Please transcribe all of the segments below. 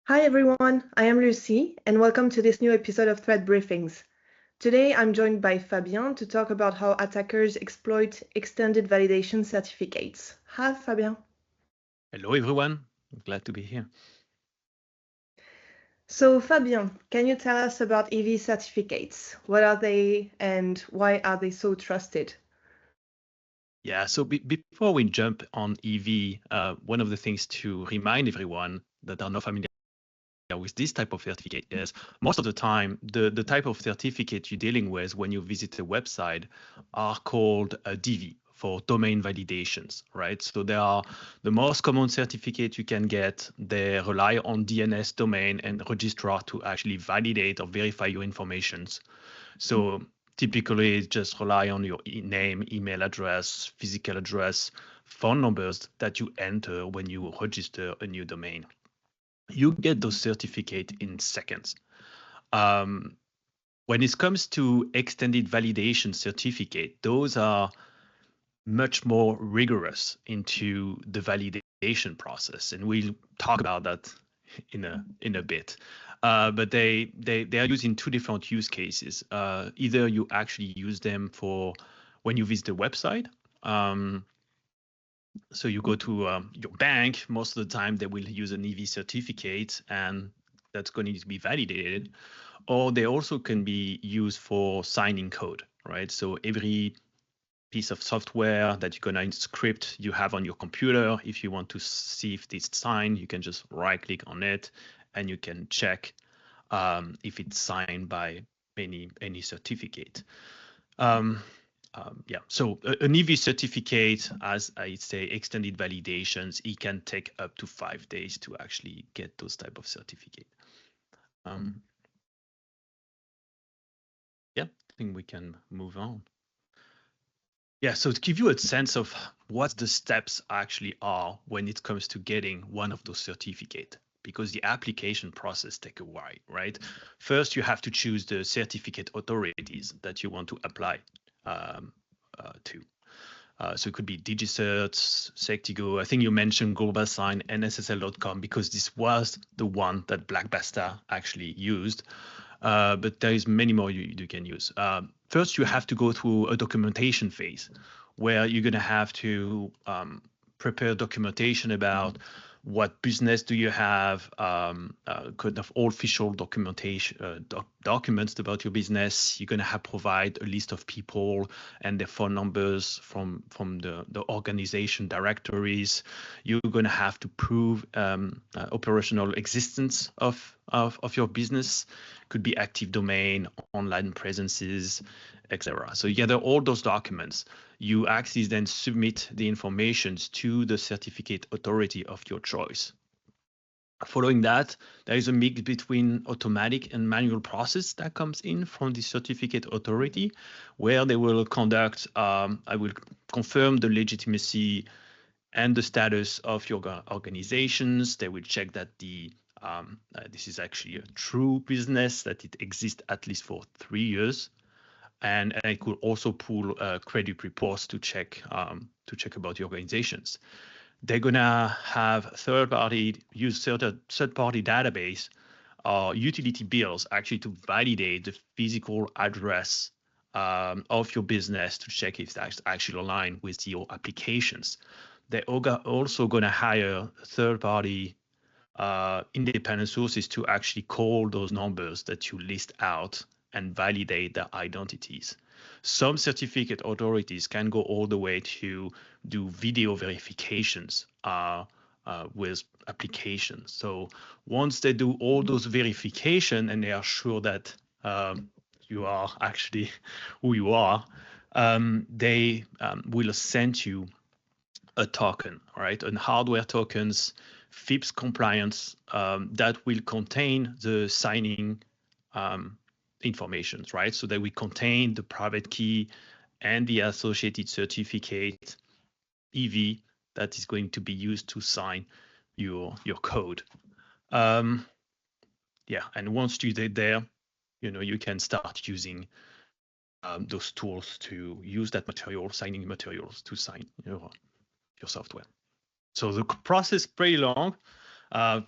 Hi everyone, I am Lucie and welcome to this new episode of Threat Briefings. Today I'm joined by Fabien to talk about how attackers exploit extended validation certificates. Hi Fabien. Hello, everyone. I'm glad to be here. So Fabien, can you tell us about EV certificates? What are they and why are they so trusted? Yeah, so before we jump on EV, one of the things to remind everyone that are not familiar with this type of certificate is most of the time, the type of certificate you're dealing with when you visit a website are called a DV for domain validations, right? So they are the most common certificate you can get. They rely on DNS domain and registrar to actually validate or verify your informations. So typically just rely on your name, email address, physical address, phone numbers that you enter when you register a new domain. You get those certificates in seconds. Um, when it comes to extended validation certificate, those are much more rigorous into the validation process, and we'll talk about that in a bit. But they are used in two different use cases. Either you actually use them for when you visit a website. So you go to your bank. Most of the time, they will use an EV certificate, and that's going to be validated. Or they also can be used for signing code, right? So every piece of software that you're going to script you have on your computer, if you want to see if it's signed, you can just right click on it and you can check if it's signed by any certificate. Yeah, so an EV certificate, as I say, extended validations, it can take up to 5 days to actually get those type of certificate. Yeah, I think we can move on. Yeah, so to give you a sense of what the steps actually are when it comes to getting one of those certificates, because the application process takes a while, right? First, you have to choose the certificate authorities that you want to apply to. So it could be DigiCert, Sectigo. I think you mentioned Global Sign and SSL.com because this was the one that Black Basta actually used. But there is many more you can use. First, you have to go through a documentation phase where you're going to have to prepare documentation about what business do you have, kind of all official documentation, documents about your business. You're going to have provide a list of people and their phone numbers from the organization directories. You're going to have to prove operational existence of your business. Could be active domain, online presences, etc. So you gather all those documents. You actually then submit the information to the certificate authority of your choice. Following that, there is a mix between automatic and manual process that comes in from the certificate authority, where they will conduct, I will confirm the legitimacy and the status of your organizations. They will check that this is actually a true business, that it exists at least for 3 years. And it could also pull credit reports to check about the organizations. They're gonna have third-party database or utility bills actually to validate the physical address of your business to check if that's actually aligned with your applications. They're also gonna hire third-party independent sources to actually call those numbers that you list out and validate their identities. Some certificate authorities can go all the way to do video verifications with applications. So once they do all those verification and they are sure that you are actually who you are, they will send you a token, right? And hardware tokens, FIPS compliance that will contain the signing informations, right? So that we contain the private key and the associated certificate EV that is going to be used to sign your code. Yeah, and once you did there, you can start using those tools to use that signing materials to sign your software. So the process is pretty long.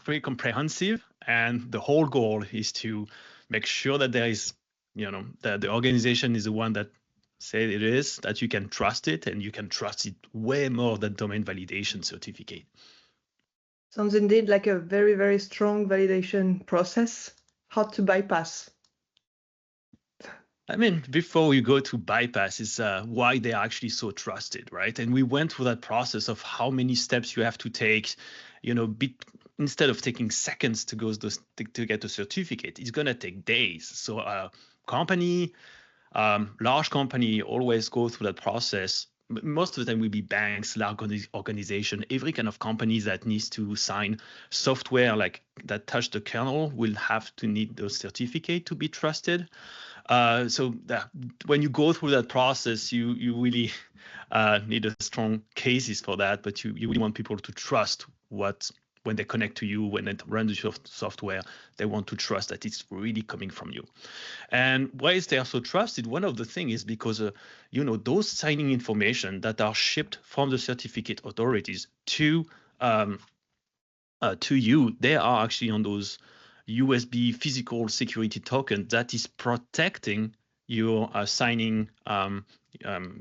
pretty comprehensive. And the whole goal is to make sure that there is, that the organization is the one that said it is, that you can trust it, and you can trust it way more than domain validation certificate. Sounds indeed like a very, very strong validation process. Hard to bypass. I mean, before we go to bypass is why they are actually so trusted, right? And we went through that process of how many steps you have to take, instead of taking seconds to go to get a certificate, it's going to take days. So large company always go through that process. Most of the time will be banks, large organization, every kind of company that needs to sign software like that touch the kernel will have to need those certificate to be trusted. So when you go through that process, you really need a strong cases for that, but you really want people to trust when they connect to you, when they run the software, they want to trust that it's really coming from you. And why is they are so trusted? One of the things is because, those signing information that are shipped from the certificate authorities to you, they are actually on those USB physical security token that is protecting your signing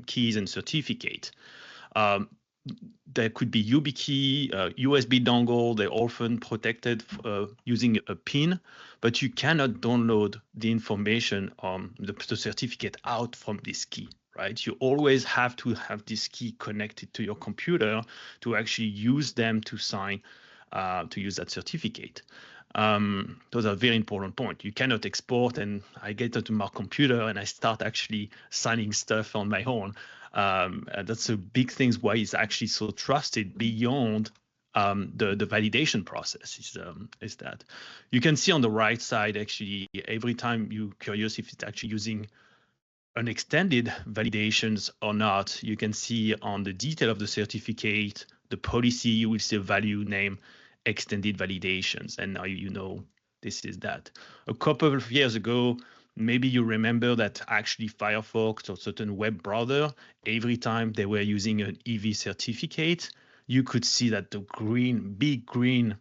keys and certificate. There could be YubiKey, USB dongle. They're often protected using a pin, but you cannot download the information on the certificate out from this key, right? You always have to have this key connected to your computer to actually use them to sign, to use that certificate. Those are very important points. You cannot export, and I get onto my computer and I start actually signing stuff on my own. That's a big thing why it's actually so trusted beyond the validation process is that you can see on the right side, actually, every time you're curious if it's actually using an extended validations or not, you can see on the detail of the certificate, the policy, you will see a value name extended validations. And now this is that. A couple of years ago, maybe you remember that actually Firefox or certain web browser, every time they were using an EV certificate, you could see that the big green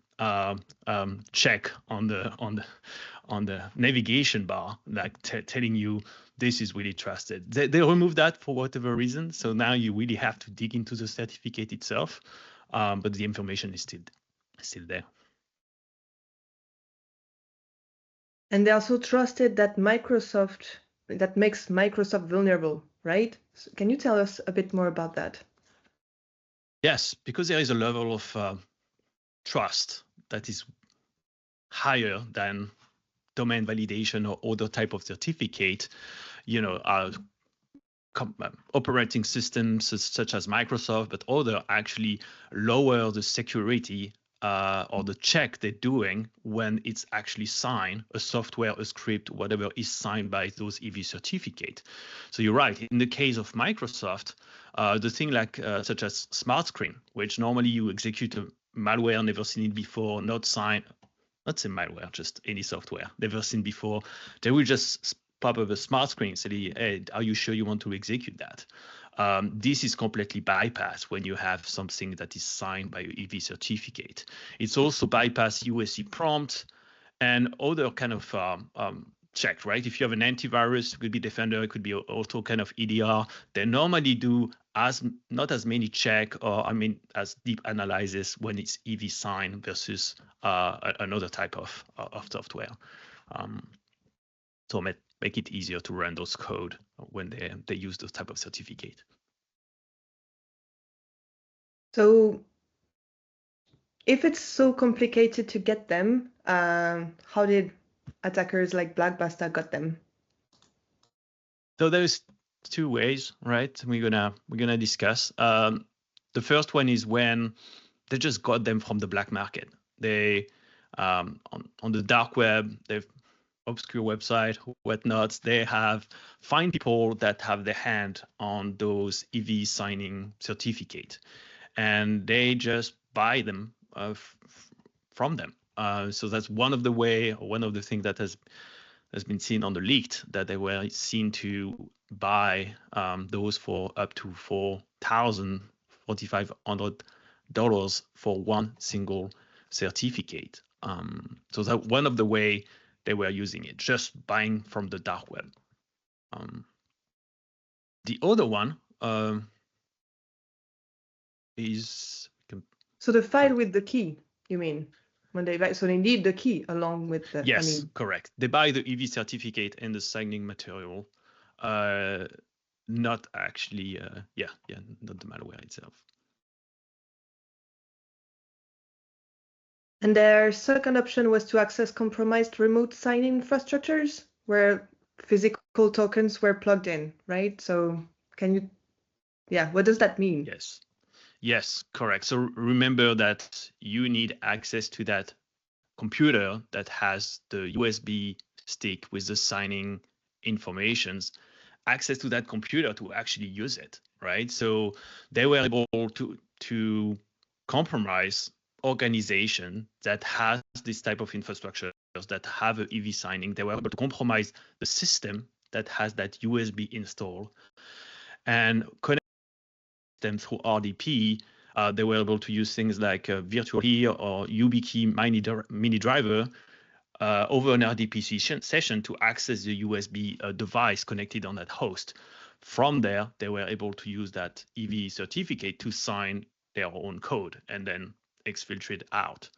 check on the navigation bar, like telling you this is really trusted. They removed that for whatever reason. So now you really have to dig into the certificate itself, but the information is still there. And they are so trusted that that makes Microsoft vulnerable, right? So can you tell us a bit more about that? Yes, because there is a level of trust that is higher than domain validation or other type of certificate. Operating systems such as Microsoft, but other actually lower the security or the check they're doing when it's actually signed, a software, a script, whatever is signed by those EV certificate. So you're right. In the case of Microsoft, the thing like such as Smart Screen, which normally you execute a malware, never seen it before, not signed, not say malware, just any software, never seen before, they will just pop up a Smart Screen, say, hey, are you sure you want to execute that? This is completely bypassed when you have something that is signed by your EV certificate. It's also bypass USC prompt and other kind of check, right? If you have an antivirus, it could be Defender, it could be also kind of EDR. They normally do not as many check or as deep analysis when it's EV signed versus another type of software. So make it easier to run those code when they use those type of certificate. So if it's so complicated to get them, how did attackers like Black Basta got them? So there's two ways, right? We're gonna discuss. The first one is when they just got them from the black market. They on the dark web, they've obscure website, whatnot, they find people that have their hand on those EV signing certificate, and they just buy them from them. So that's one of the things that has been seen on the leaked, that they were seen to buy those for up to $4,500 for one single certificate. So that one of the way they were using it, just buying from the dark web. The other one is so the file with the key, you mean? When they buy, so they need the key along with the. Yes, I mean, correct. They buy the EV certificate and the signing material, not actually, not the malware itself. And their second option was to access compromised remote signing infrastructures where physical tokens were plugged in, right? So can you, what does that mean? Yes, correct. So remember that you need access to that computer that has the USB stick with the signing informations, access to that computer to actually use it, right? So they were able to compromise organization that has this type of infrastructure that have a EV signing. They were able to compromise the system that has that USB install and connect them through RDP. They were able to use things like virtual key or YubiKey mini driver over an RDP session to access the USB device connected on that host. From there, they were able to use that EV certificate to sign their own code and then exfiltrate out.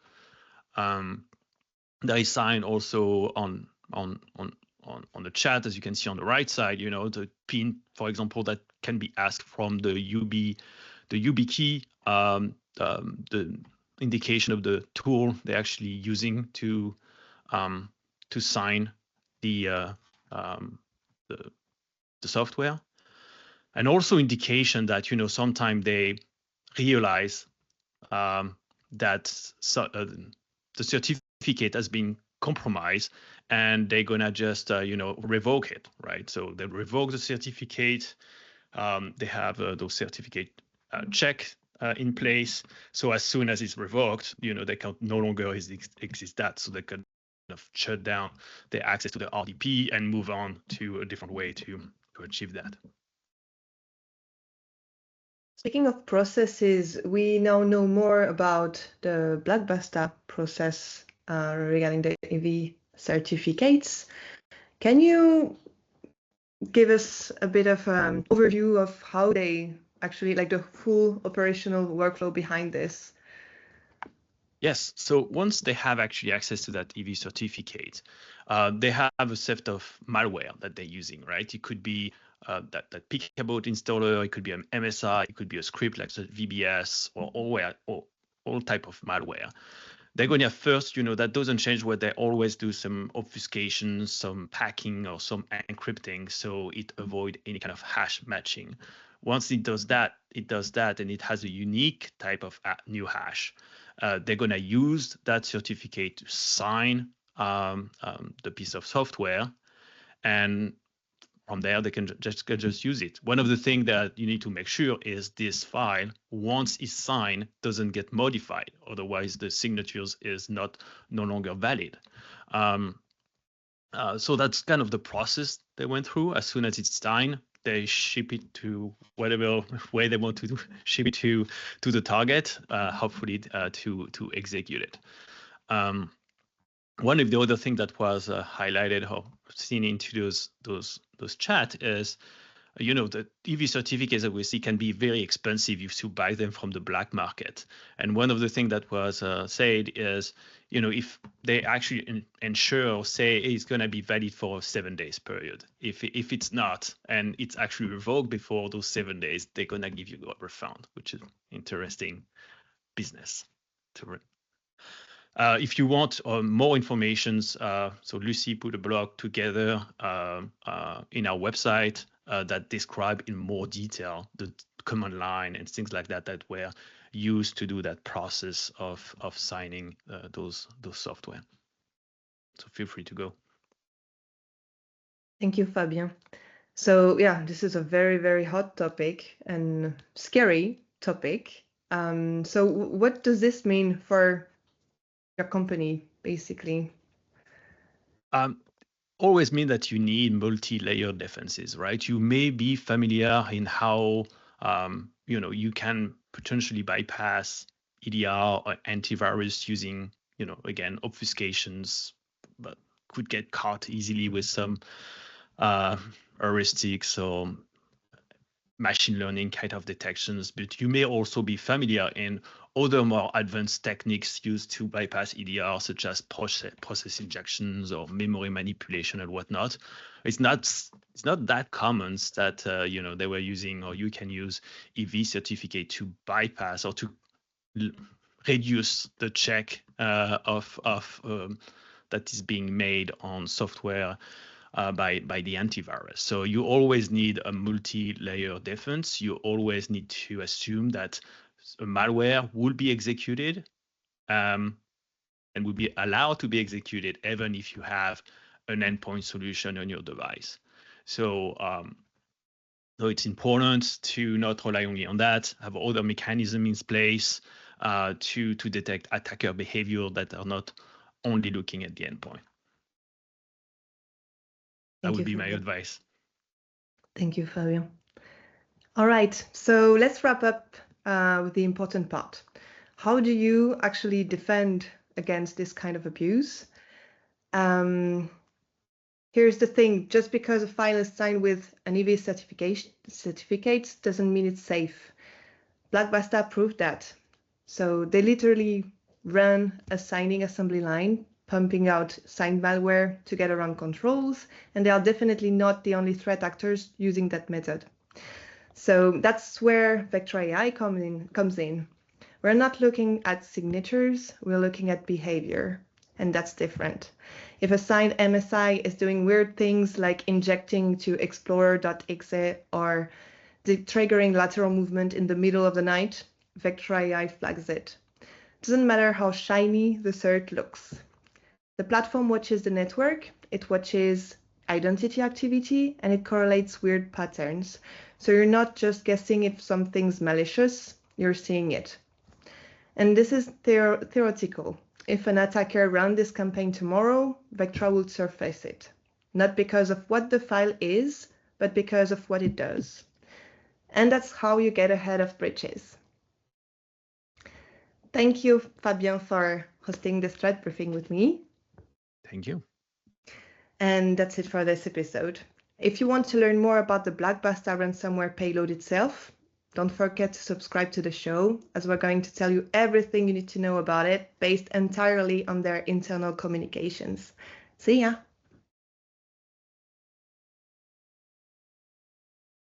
There is sign also on the chat, as you can see on the right side, the pin, for example, that can be asked from the YubiKey, the indication of the tool they're actually using to sign the software, and also indication that sometimes they realize that the certificate has been compromised, and they're gonna just revoke it, right? So they revoke the certificate. They have those certificate check in place. So as soon as it's revoked, they can no longer exist that, so they can shut down their access to the RDP and move on to a different way to achieve that. Speaking of processes, we now know more about the Black Basta process regarding the EV certificates. Can you give us a bit of an overview of how they actually, like the full operational workflow behind this? Yes, so once they have actually access to that EV certificate, they have a set of malware that they're using, right? It could be that Picabot installer, it could be an MSI, it could be a script like VBS or all type of malware. They're going to first, that doesn't change where they always do some obfuscation, some packing, or some encrypting, so it avoid any kind of hash matching. Once it does that, and it has a unique type of new hash. They're going to use that certificate to sign the piece of software, and from there they can just use it. One of the things that you need to make sure is this file, once it's signed, doesn't get modified. Otherwise, the signatures is no longer valid. So that's kind of the process they went through. As soon as it's signed, they ship it to whatever way they want to ship it to the target, hopefully to execute it. One of the other things that was highlighted or seen into those chat is, the EV certificates that we see can be very expensive if you buy them from the black market. And one of the things that was said is, if they actually ensure or say it's going to be valid for a 7 days period, if it's not, and it's actually revoked before those 7 days, they're going to give you a refund, which is interesting business. If you want more information, so Lucie put a blog together in our website that describe in more detail the command line and things like that were used to do that process of signing those software. So feel free to go. Thank you, Fabien. So yeah, this is a very, very hot topic and scary topic. So what does this mean for your company, basically? Always mean that you need multi-layer defenses, right? You may be familiar in how you can potentially bypass EDR or antivirus using, again, obfuscations, but could get caught easily with some heuristics or machine learning kind of detections. But you may also be familiar in other more advanced techniques used to bypass EDR, such as process injections or memory manipulation and whatnot. It's not that common that they were using, or you can use EV certificate to bypass or to reduce the check that is being made on software by the antivirus. So you always need a multi-layer defense. You always need to assume that a malware will be executed and will be allowed to be executed even if you have an endpoint solution on your device. So it's important to not rely only on that, have other mechanisms in place to detect attacker behavior that are not only looking at the endpoint. That would be my advice. Thank you, Fabien. All right, so let's wrap up with the important part. How do you actually defend against this kind of abuse? Here's the thing, just because a file is signed with an EV certificate doesn't mean it's safe. Black Basta proved that. So they literally ran a signing assembly line, pumping out signed malware to get around controls, and they are definitely not the only threat actors using that method. So that's where Vectra AI comes in. We're not looking at signatures, we're looking at behavior, and that's different. If a signed MSI is doing weird things like injecting to explorer.exe or triggering lateral movement in the middle of the night, Vectra AI flags it. Doesn't matter how shiny the cert looks. The platform watches the network, it watches identity activity, and it correlates weird patterns. So you're not just guessing if something's malicious, you're seeing it. And this is theoretical. If an attacker ran this campaign tomorrow, Vectra will surface it. Not because of what the file is, but because of what it does. And that's how you get ahead of breaches. Thank you, Fabien, for hosting this threat briefing with me. Thank you. And that's it for this episode. If you want to learn more about the Black Basta ransomware payload itself, don't forget to subscribe to the show, as we're going to tell you everything you need to know about it based entirely on their internal communications. See ya!